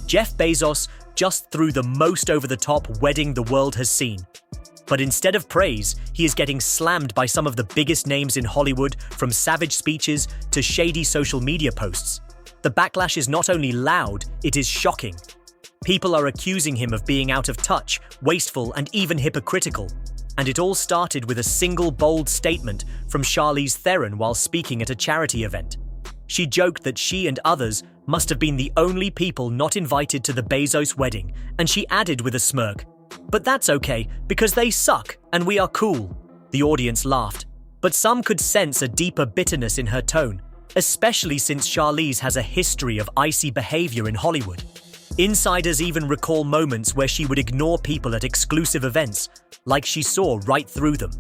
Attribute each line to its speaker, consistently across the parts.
Speaker 1: Jeff Bezos just threw the most over-the-top wedding the world has seen. But instead of praise, he is getting slammed by some of the biggest names in Hollywood, from savage speeches to shady social media posts. The backlash is not only loud, it is shocking. People are accusing him of being out of touch, wasteful, and even hypocritical. And it all started with a single bold statement from Charlize Theron while speaking at a charity event. She joked that she and others must have been the only people not invited to the Bezos wedding, and she added with a smirk, "But that's okay, because they suck, and we are cool." The audience laughed, but some could sense a deeper bitterness in her tone, especially since Charlize has a history of icy behavior in Hollywood. Insiders even recall moments where she would ignore people at exclusive events, like she saw right through them.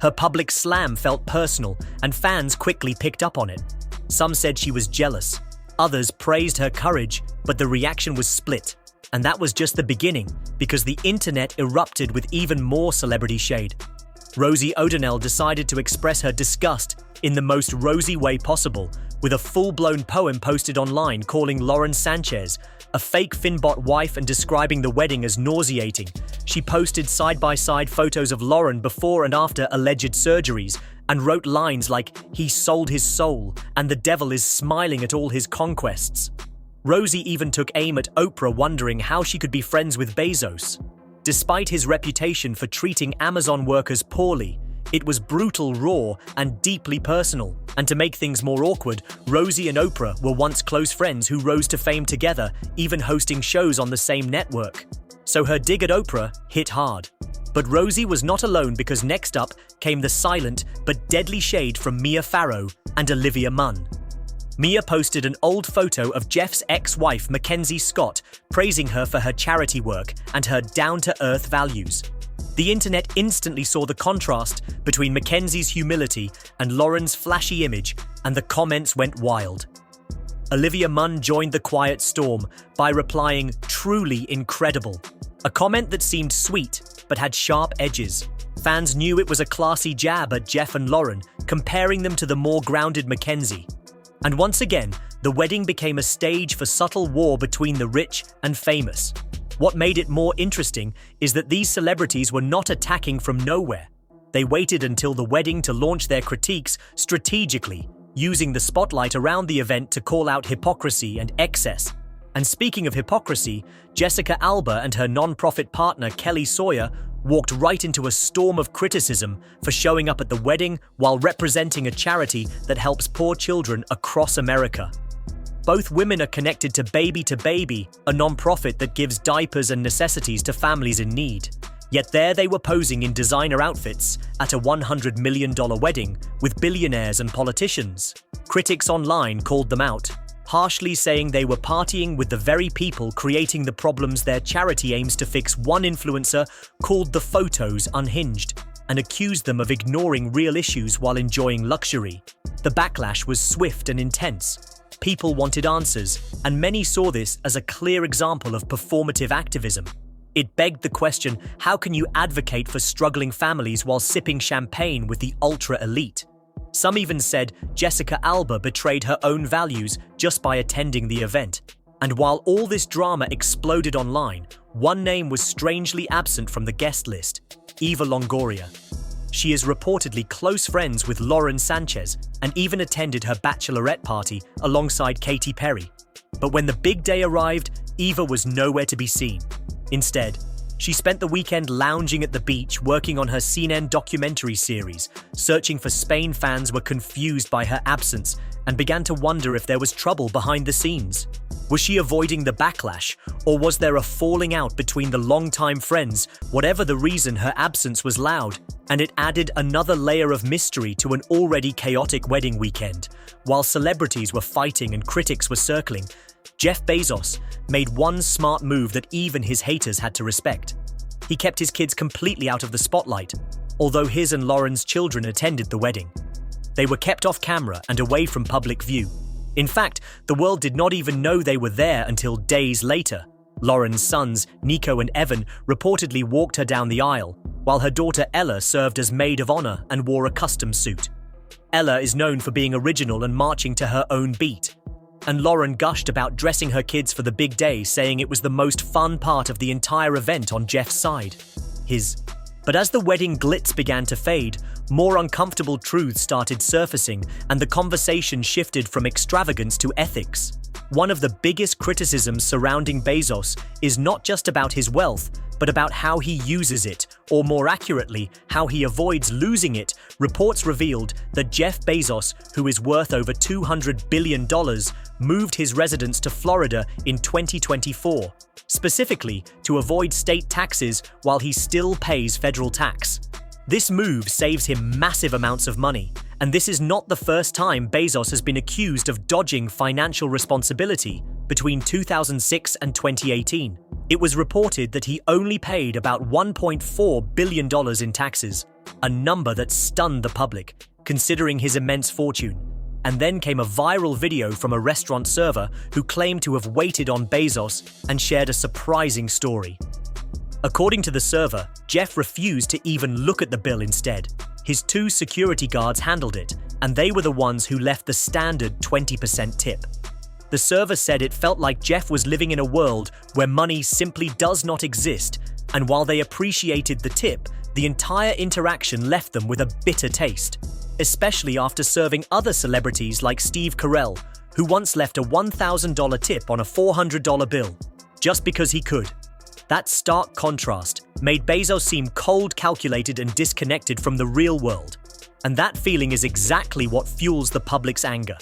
Speaker 1: Her public slam felt personal, and fans quickly picked up on it. Some said she was jealous. Others praised her courage, but the reaction was split. And that was just the beginning, because the internet erupted with even more celebrity shade. Rosie O'Donnell decided to express her disgust in the most rosy way possible, with a full-blown poem posted online calling Lauren Sanchez a fake Finbot wife and describing the wedding as nauseating. She posted side-by-side photos of Lauren before and after alleged surgeries and wrote lines like, "He sold his soul, and the devil is smiling at all his conquests." Rosie even took aim at Oprah, wondering how she could be friends with Bezos. Despite his reputation for treating Amazon workers poorly, it was brutal, raw, and deeply personal. And to make things more awkward, Rosie and Oprah were once close friends who rose to fame together, even hosting shows on the same network. So her dig at Oprah hit hard. But Rosie was not alone, because next up came the silent but deadly shade from Mia Farrow and Olivia Munn. Mia posted an old photo of Jeff's ex-wife Mackenzie Scott, praising her for her charity work and her down-to-earth values. The internet instantly saw the contrast between Mackenzie's humility and Lauren's flashy image, and the comments went wild. Olivia Munn joined the quiet storm by replying, "Truly incredible," a comment that seemed sweet but had sharp edges. Fans knew it was a classy jab at Jeff and Lauren, comparing them to the more grounded Mackenzie. And once again, the wedding became a stage for subtle war between the rich and famous. What made it more interesting is that these celebrities were not attacking from nowhere. They waited until the wedding to launch their critiques strategically, using the spotlight around the event to call out hypocrisy and excess. And speaking of hypocrisy, Jessica Alba and her non-profit partner Kelly Sawyer walked right into a storm of criticism for showing up at the wedding while representing a charity that helps poor children across America. Both women are connected to Baby, a non-profit that gives diapers and necessities to families in need. Yet there they were posing in designer outfits at a $100 million wedding with billionaires and politicians. Critics online called them out, harshly saying they were partying with the very people creating the problems their charity aims to fix. One influencer called the photos unhinged and accused them of ignoring real issues while enjoying luxury. The backlash was swift and intense. People wanted answers, and many saw this as a clear example of performative activism. It begged the question, how can you advocate for struggling families while sipping champagne with the ultra-elite? Some even said Jessica Alba betrayed her own values just by attending the event. And while all this drama exploded online, one name was strangely absent from the guest list: Eva Longoria. She is reportedly close friends with Lauren Sanchez and even attended her bachelorette party alongside Katy Perry. But when the big day arrived, Eva was nowhere to be seen. Instead, she spent the weekend lounging at the beach working on her CNN documentary series. Searching for Spain fans were confused by her absence and began to wonder if there was trouble behind the scenes. Was she avoiding the backlash, or was there a falling out between the longtime friends? Whatever the reason, her absence was loud, and it added another layer of mystery to an already chaotic wedding weekend. While celebrities were fighting and critics were circling, Jeff Bezos made one smart move that even his haters had to respect. He kept his kids completely out of the spotlight, although his and Lauren's children attended the wedding. They were kept off camera and away from public view. In fact, the world did not even know they were there until days later. Lauren's sons, Nico and Evan, reportedly walked her down the aisle, while her daughter Ella served as maid of honor and wore a custom suit. Ella is known for being original and marching to her own beat. and Lauren gushed about dressing her kids for the big day, saying it was the most fun part of the entire event on Jeff's side. But as the wedding glitz began to fade, more uncomfortable truths started surfacing, and the conversation shifted from extravagance to ethics. One of the biggest criticisms surrounding Bezos is not just about his wealth, but about how he uses it, or more accurately, how he avoids losing it. Reports revealed that Jeff Bezos, who is worth over $200 billion, moved his residence to Florida in 2024, specifically to avoid state taxes while he still pays federal tax. This move saves him massive amounts of money, and this is not the first time Bezos has been accused of dodging financial responsibility. Between 2006 and 2018, it was reported that he only paid about $1.4 billion in taxes, a number that stunned the public, considering his immense fortune. And then came a viral video from a restaurant server who claimed to have waited on Bezos and shared a surprising story. According to the server, Jeff refused to even look at the bill instead. His 2 security guards handled it, and they were the ones who left the standard 20% tip. The server said it felt like Jeff was living in a world where money simply does not exist, and while they appreciated the tip, the entire interaction left them with a bitter taste, especially after serving other celebrities like Steve Carell, who once left a $1,000 tip on a $400 bill, just because he could. That stark contrast made Bezos seem cold, calculated, and disconnected from the real world. And that feeling is exactly what fuels the public's anger.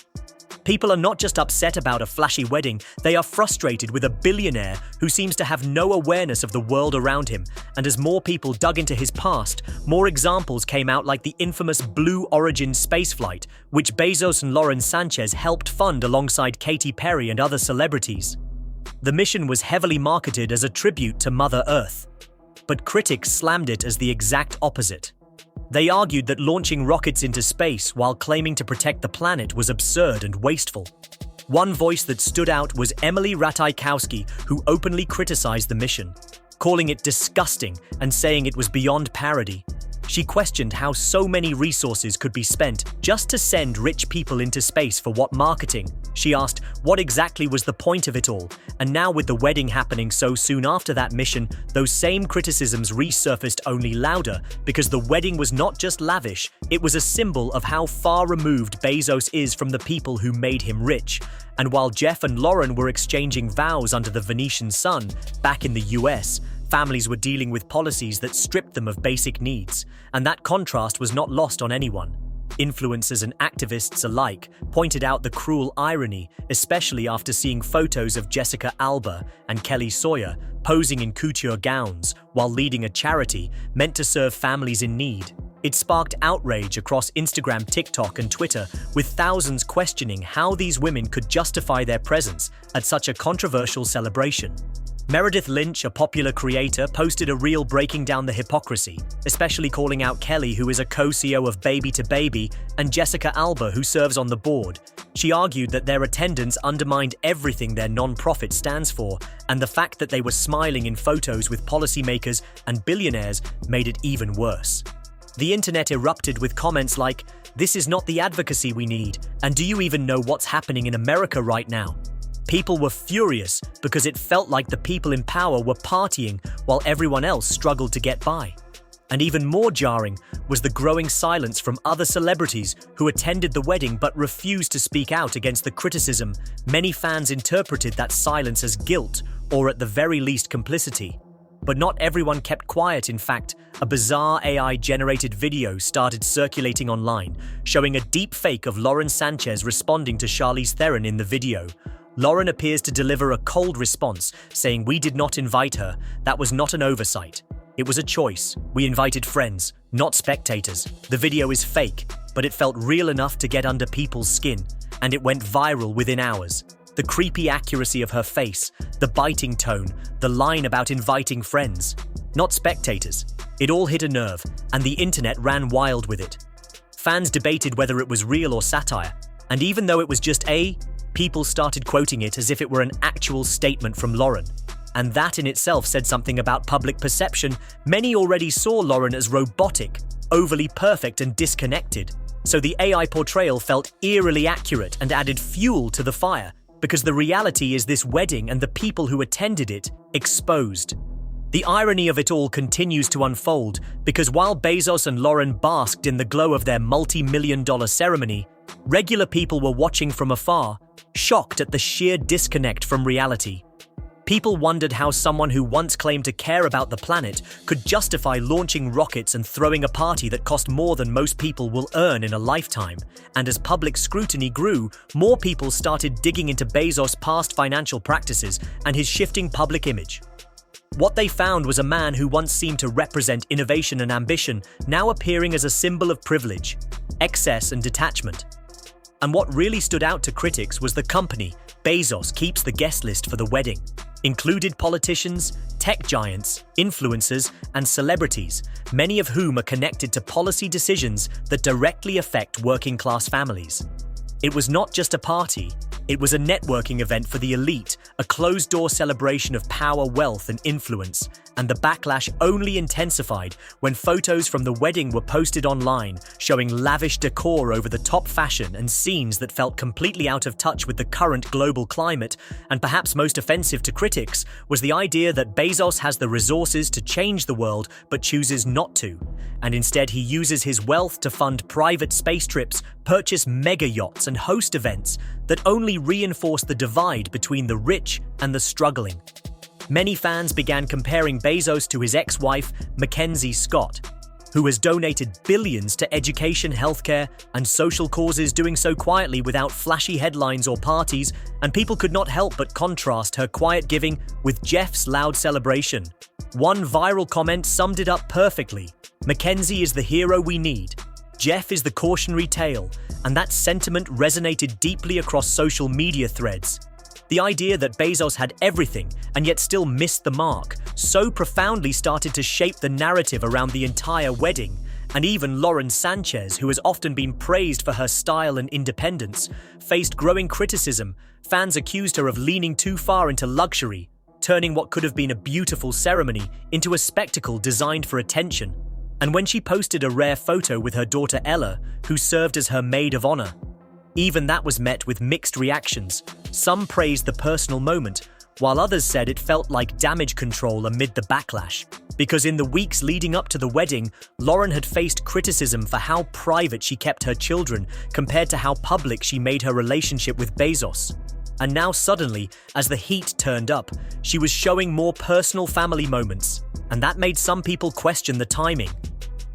Speaker 1: People are not just upset about a flashy wedding, they are frustrated with a billionaire who seems to have no awareness of the world around him. And as more people dug into his past, more examples came out, like the infamous Blue Origin spaceflight, which Bezos and Lauren Sanchez helped fund alongside Katy Perry and other celebrities. The mission was heavily marketed as a tribute to Mother Earth, but critics slammed it as the exact opposite. They argued that launching rockets into space while claiming to protect the planet was absurd and wasteful. One voice that stood out was Emily Ratajkowski, who openly criticized the mission, calling it disgusting and saying it was beyond parody. She questioned how so many resources could be spent just to send rich people into space for what marketing. She asked what exactly was the point of it all, and now with the wedding happening so soon after that mission, those same criticisms resurfaced only louder because the wedding was not just lavish, it was a symbol of how far removed Bezos is from the people who made him rich. And while Jeff and Lauren were exchanging vows under the Venetian sun back in the US, families were dealing with policies that stripped them of basic needs, and that contrast was not lost on anyone. Influencers and activists alike pointed out the cruel irony, especially after seeing photos of Jessica Alba and Kelly Sawyer posing in couture gowns while leading a charity meant to serve families in need. It sparked outrage across Instagram, TikTok, and Twitter, with thousands questioning how these women could justify their presence at such a controversial celebration. Meredith Lynch, a popular creator, posted a reel breaking down the hypocrisy, especially calling out Kelly, who is a co-CEO of Baby to Baby, and Jessica Alba, who serves on the board. She argued that their attendance undermined everything their non-profit stands for, and the fact that they were smiling in photos with policymakers and billionaires made it even worse. The internet erupted with comments like, "This is not the advocacy we need, and do you even know what's happening in America right now?" People were furious because it felt like the people in power were partying while everyone else struggled to get by. And even more jarring was the growing silence from other celebrities who attended the wedding but refused to speak out against the criticism. Many fans interpreted that silence as guilt or at the very least complicity. But not everyone kept quiet. In fact, a bizarre AI-generated video started circulating online, showing a deep fake of Lauren Sanchez responding to Charlize Theron in the video. Lauren appears to deliver a cold response, saying, "We did not invite her. That was not an oversight. It was a choice. We invited friends, not spectators." The video is fake, but it felt real enough to get under people's skin, and it went viral within hours. The creepy accuracy of her face, the biting tone, the line about inviting friends, not spectators. It all hit a nerve, and the internet ran wild with it. Fans debated whether it was real or satire, and even though it was just people started quoting it as if it were an actual statement from Lauren. And that in itself said something about public perception. Many already saw Lauren as robotic, overly perfect, and disconnected. So the AI portrayal felt eerily accurate and added fuel to the fire. because the reality is this wedding and the people who attended it exposed. The irony of it all continues to unfold because while Bezos and Lauren basked in the glow of their multi-million-dollar ceremony, regular people were watching from afar, shocked at the sheer disconnect from reality. People wondered how someone who once claimed to care about the planet could justify launching rockets and throwing a party that cost more than most people will earn in a lifetime. And as public scrutiny grew, more people started digging into Bezos' past financial practices and his shifting public image. What they found was a man who once seemed to represent innovation and ambition, now appearing as a symbol of privilege, excess and detachment. And what really stood out to critics was the company Bezos keeps the guest list for the wedding. Included politicians, tech giants, influencers, and celebrities, many of whom are connected to policy decisions that directly affect working-class families. It was not just a party, it was a networking event for the elite, a closed-door celebration of power, wealth, and influence, and the backlash only intensified when photos from the wedding were posted online, showing lavish decor over the top fashion and scenes that felt completely out of touch with the current global climate. And perhaps most offensive to critics was the idea that Bezos has the resources to change the world but chooses not to, and instead he uses his wealth to fund private space trips, purchase mega yachts, and host events that only reinforce the divide between the rich and the struggling. Many fans began comparing Bezos to his ex-wife, Mackenzie Scott, who has donated billions to education, healthcare, and social causes, doing so quietly without flashy headlines or parties, and people could not help but contrast her quiet giving with Jeff's loud celebration. One viral comment summed it up perfectly: "Mackenzie is the hero we need. Jeff is the cautionary tale," and that sentiment resonated deeply across social media threads. The idea that Bezos had everything and yet still missed the mark so profoundly started to shape the narrative around the entire wedding, and even Lauren Sanchez, who has often been praised for her style and independence, faced growing criticism. Fans accused her of leaning too far into luxury, turning what could have been a beautiful ceremony into a spectacle designed for attention. And when she posted a rare photo with her daughter Ella, who served as her maid of honor, even that was met with mixed reactions. Some praised the personal moment, while others said it felt like damage control amid the backlash. Because in the weeks leading up to the wedding, Lauren had faced criticism for how private she kept her children compared to how public she made her relationship with Bezos. And now suddenly, as the heat turned up, she was showing more personal family moments, and that made some people question the timing.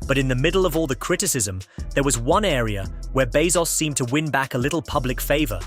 Speaker 1: But in the middle of all the criticism, there was one area where Bezos seemed to win back a little public favor,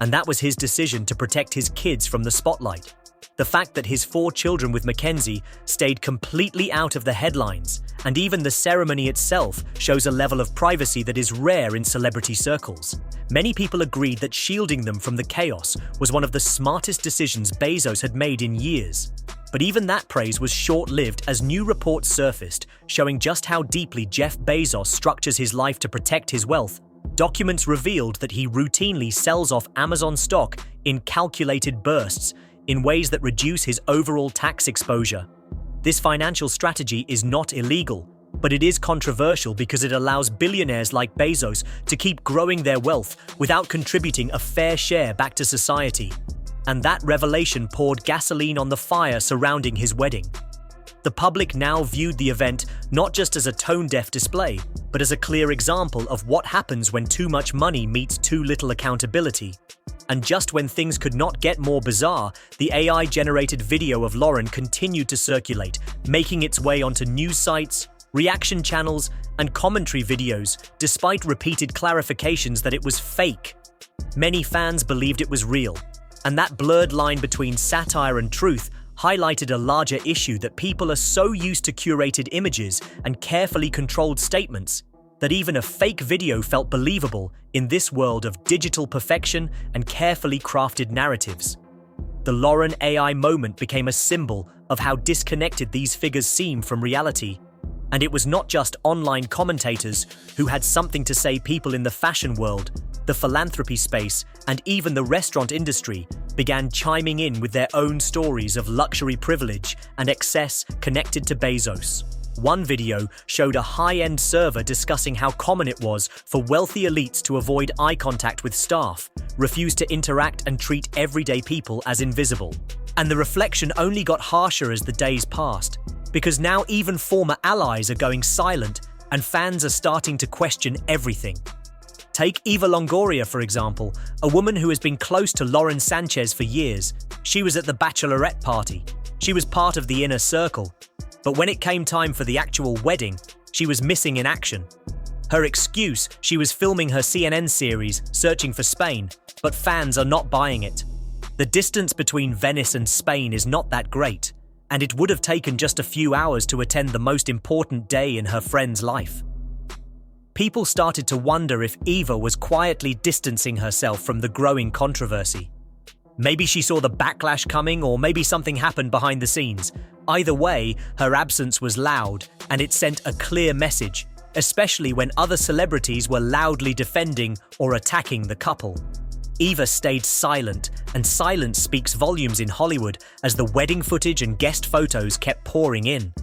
Speaker 1: and that was his decision to protect his kids from the spotlight. The fact that his 4 children with Mackenzie stayed completely out of the headlines, and even the ceremony itself shows a level of privacy that is rare in celebrity circles. Many people agreed that shielding them from the chaos was one of the smartest decisions Bezos had made in years. But even that praise was short-lived as new reports surfaced showing just how deeply Jeff Bezos structures his life to protect his wealth. Documents revealed that he routinely sells off Amazon stock in calculated bursts in ways that reduce his overall tax exposure. This financial strategy is not illegal, but it is controversial because it allows billionaires like Bezos to keep growing their wealth without contributing a fair share back to society. And that revelation poured gasoline on the fire surrounding his wedding. The public now viewed the event not just as a tone-deaf display, but as a clear example of what happens when too much money meets too little accountability. And just when things could not get more bizarre, the AI-generated video of Lauren continued to circulate, making its way onto news sites, reaction channels, and commentary videos, despite repeated clarifications that it was fake. Many fans believed it was real. And that blurred line between satire and truth highlighted a larger issue that people are so used to curated images and carefully controlled statements that even a fake video felt believable in this world of digital perfection and carefully crafted narratives. The Lauren AI moment became a symbol of how disconnected these figures seem from reality. And it was not just online commentators who had something to say. People in the fashion world, the philanthropy space, and even the restaurant industry began chiming in with their own stories of luxury privilege and excess connected to Bezos. One video showed a high-end server discussing how common it was for wealthy elites to avoid eye contact with staff, refuse to interact and treat everyday people as invisible. And the reflection only got harsher as the days passed, because now even former allies are going silent and fans are starting to question everything. Take Eva Longoria, for example, a woman who has been close to Lauren Sanchez for years. She was at the bachelorette party. She was part of the inner circle. But when it came time for the actual wedding, she was missing in action. Her excuse, she was filming her CNN series, Searching for Spain, but fans are not buying it. The distance between Venice and Spain is not that great, and it would have taken just a few hours to attend the most important day in her friend's life. People started to wonder if Eva was quietly distancing herself from the growing controversy. Maybe she saw the backlash coming, or maybe something happened behind the scenes. Either way, her absence was loud, and it sent a clear message, especially when other celebrities were loudly defending or attacking the couple. Eva stayed silent, and silence speaks volumes in Hollywood as the wedding footage and guest photos kept pouring in.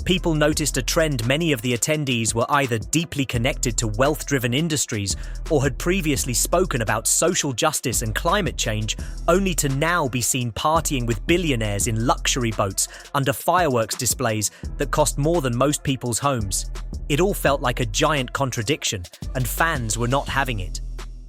Speaker 1: People noticed a trend: many of the attendees were either deeply connected to wealth-driven industries or had previously spoken about social justice and climate change, only to now be seen partying with billionaires in luxury boats under fireworks displays that cost more than most people's homes. It all felt like a giant contradiction, and fans were not having it.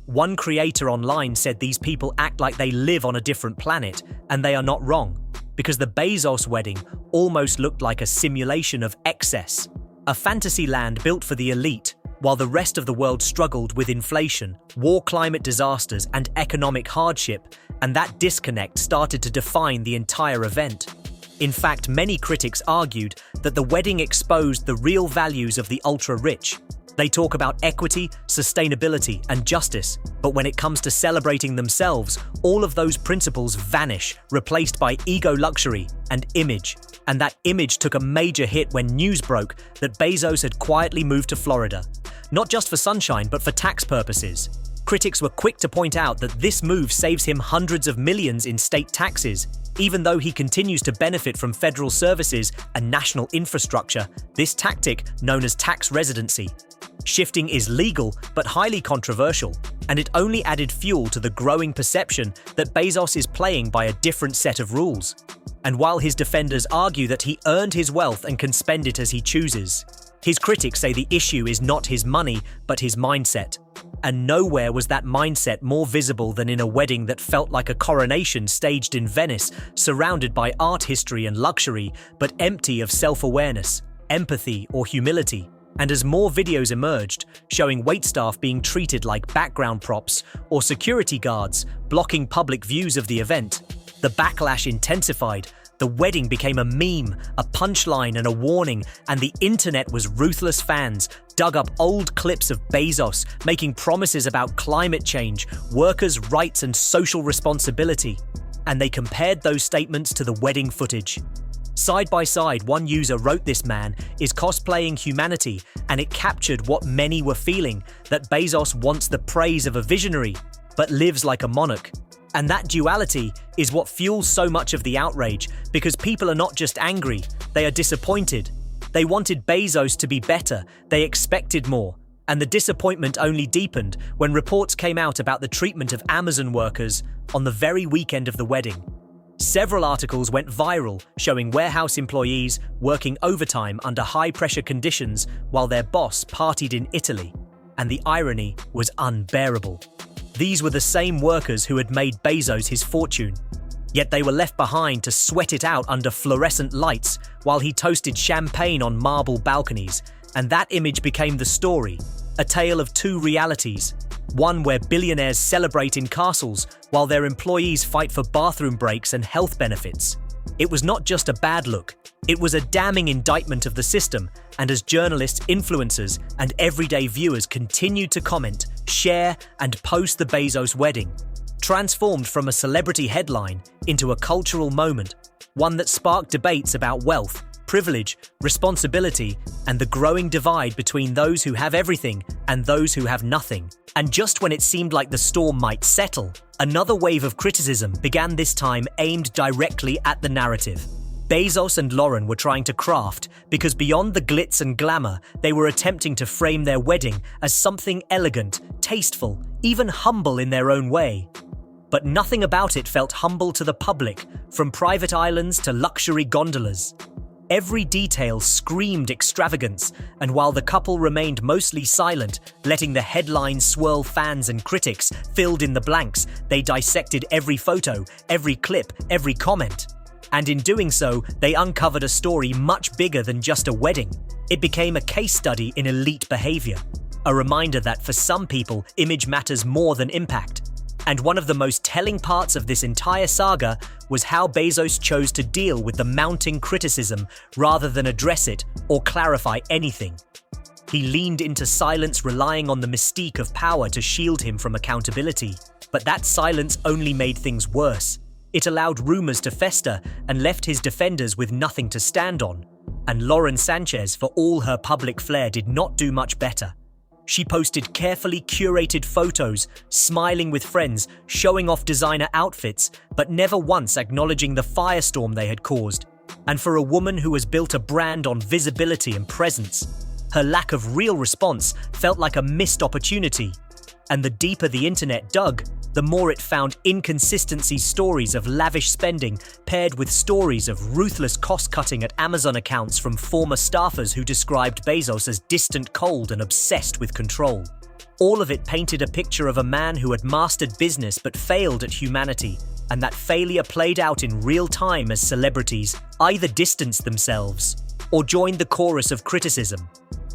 Speaker 1: One creator online said these people act like they live on a different planet, and they are not wrong, because the Bezos wedding almost looked like a simulation of excess, a fantasy land built for the elite, while the rest of the world struggled with inflation, war, climate disasters, and economic hardship, and that disconnect started to define the entire event. In fact, many critics argued that the wedding exposed the real values of the ultra-rich. They talk about equity, sustainability, and justice, but when it comes to celebrating themselves, all of those principles vanish, replaced by ego, luxury, and image. And that image took a major hit when news broke that Bezos had quietly moved to Florida, not just for sunshine, but for tax purposes. Critics were quick to point out that this move saves him hundreds of millions in state taxes. Even though he continues to benefit from federal services and national infrastructure, this tactic, known as tax residency, shifting, is legal but highly controversial, and it only added fuel to the growing perception that Bezos is playing by a different set of rules. And while his defenders argue that he earned his wealth and can spend it as he chooses, his critics say the issue is not his money but his mindset. And nowhere was that mindset more visible than in a wedding that felt like a coronation staged in Venice, surrounded by art history and luxury, but empty of self-awareness, empathy, or humility. And as more videos emerged, showing waitstaff being treated like background props or security guards blocking public views of the event, the backlash intensified. The wedding became a meme, a punchline, and a warning, and the internet was ruthless. Fans dug up old clips of Bezos making promises about climate change, workers' rights, and social responsibility, and they compared those statements to the wedding footage. Side by side, one user wrote, "This man is cosplaying humanity," and it captured what many were feeling, that Bezos wants the praise of a visionary, but lives like a monarch. And that duality is what fuels so much of the outrage, because people are not just angry, they are disappointed. They wanted Bezos to be better, they expected more, and the disappointment only deepened when reports came out about the treatment of Amazon workers on the very weekend of the wedding. Several articles went viral showing warehouse employees working overtime under high-pressure conditions while their boss partied in Italy, and the irony was unbearable. These were the same workers who had made Bezos his fortune, yet they were left behind to sweat it out under fluorescent lights while he toasted champagne on marble balconies, and that image became the story, a tale of two realities. One where billionaires celebrate in castles while their employees fight for bathroom breaks and health benefits. It was not just a bad look, it was a damning indictment of the system, and as journalists, influencers, and everyday viewers continued to comment, share, and post, the Bezos wedding transformed from a celebrity headline into a cultural moment, one that sparked debates about wealth, privilege, responsibility, and the growing divide between those who have everything and those who have nothing. And just when it seemed like the storm might settle, another wave of criticism began, this time aimed directly at the narrative. Bezos and Lauren were trying to craft, because beyond the glitz and glamour, they were attempting to frame their wedding as something elegant, tasteful, even humble in their own way. But nothing about it felt humble to the public, from private islands to luxury gondolas. Every detail screamed extravagance, and while the couple remained mostly silent, letting the headlines swirl fans and critics filled in the blanks, they dissected every photo, every clip, every comment. And in doing so, they uncovered a story much bigger than just a wedding. It became a case study in elite behavior, a reminder that for some people, image matters more than impact. And one of the most telling parts of this entire saga was how Bezos chose to deal with the mounting criticism rather than address it or clarify anything. He leaned into silence, relying on the mystique of power to shield him from accountability. But that silence only made things worse. It allowed rumors to fester and left his defenders with nothing to stand on. And Lauren Sanchez, for all her public flair, did not do much better. She posted carefully curated photos, smiling with friends, showing off designer outfits, but never once acknowledging the firestorm they had caused. And for a woman who has built a brand on visibility and presence, her lack of real response felt like a missed opportunity. And the deeper the internet dug, the more it found inconsistency stories of lavish spending paired with stories of ruthless cost-cutting at Amazon accounts from former staffers who described Bezos as distant, cold, and obsessed with control. All of it painted a picture of a man who had mastered business but failed at humanity, and that failure played out in real time as celebrities either distanced themselves or joined the chorus of criticism.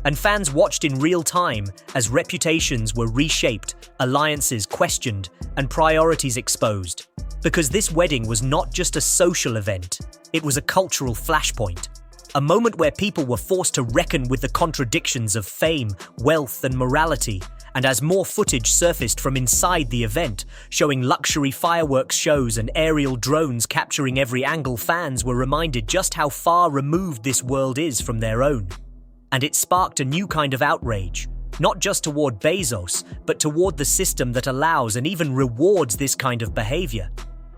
Speaker 1: And fans watched in real time as reputations were reshaped, alliances questioned, and priorities exposed. Because this wedding was not just a social event, it was a cultural flashpoint. A moment where people were forced to reckon with the contradictions of fame, wealth, and morality. And as more footage surfaced from inside the event, showing luxury fireworks shows and aerial drones capturing every angle, fans were reminded just how far removed this world is from their own. And it sparked a new kind of outrage, not just toward Bezos, but toward the system that allows and even rewards this kind of behavior.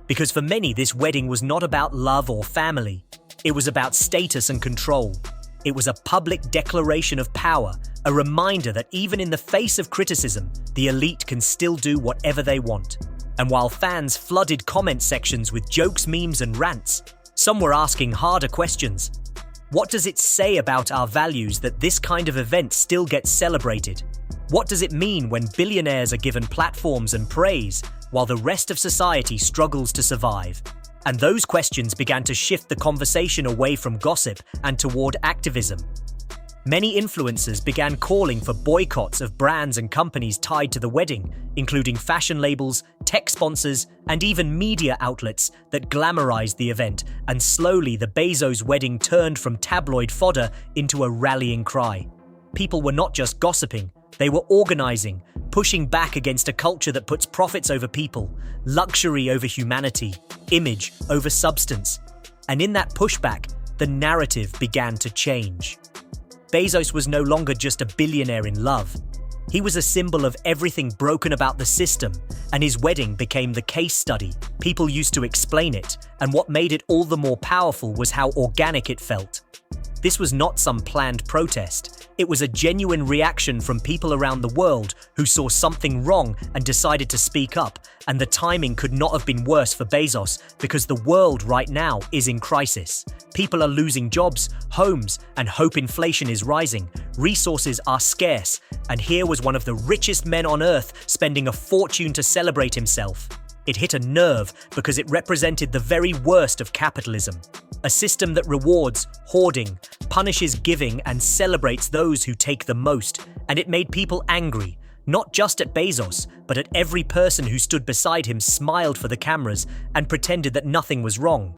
Speaker 1: Because for many, this wedding was not about love or family. It was about status and control. It was a public declaration of power, a reminder that even in the face of criticism, the elite can still do whatever they want. And while fans flooded comment sections with jokes, memes, and rants, some were asking harder questions. What does it say about our values that this kind of event still gets celebrated? What does it mean when billionaires are given platforms and praise while the rest of society struggles to survive? And those questions began to shift the conversation away from gossip and toward activism. Many influencers began calling for boycotts of brands and companies tied to the wedding, including fashion labels, tech sponsors, and even media outlets that glamorized the event, and slowly the Bezos wedding turned from tabloid fodder into a rallying cry. People were not just gossiping, they were organizing, pushing back against a culture that puts profits over people, luxury over humanity, image over substance. And in that pushback, the narrative began to change. Bezos was no longer just a billionaire in love. He was a symbol of everything broken about the system, and his wedding became the case study. People used to explain it, and what made it all the more powerful was how organic it felt. This was not some planned protest. It was a genuine reaction from people around the world who saw something wrong and decided to speak up, and the timing could not have been worse for Bezos because the world right now is in crisis. People are losing jobs, homes, and hope inflation is rising. Resources are scarce, and here was one of the richest men on earth spending a fortune to celebrate himself. It hit a nerve because it represented the very worst of capitalism. A system that rewards hoarding, punishes giving, and celebrates those who take the most. And it made people angry, not just at Bezos, but at every person who stood beside him, smiled for the cameras, and pretended that nothing was wrong.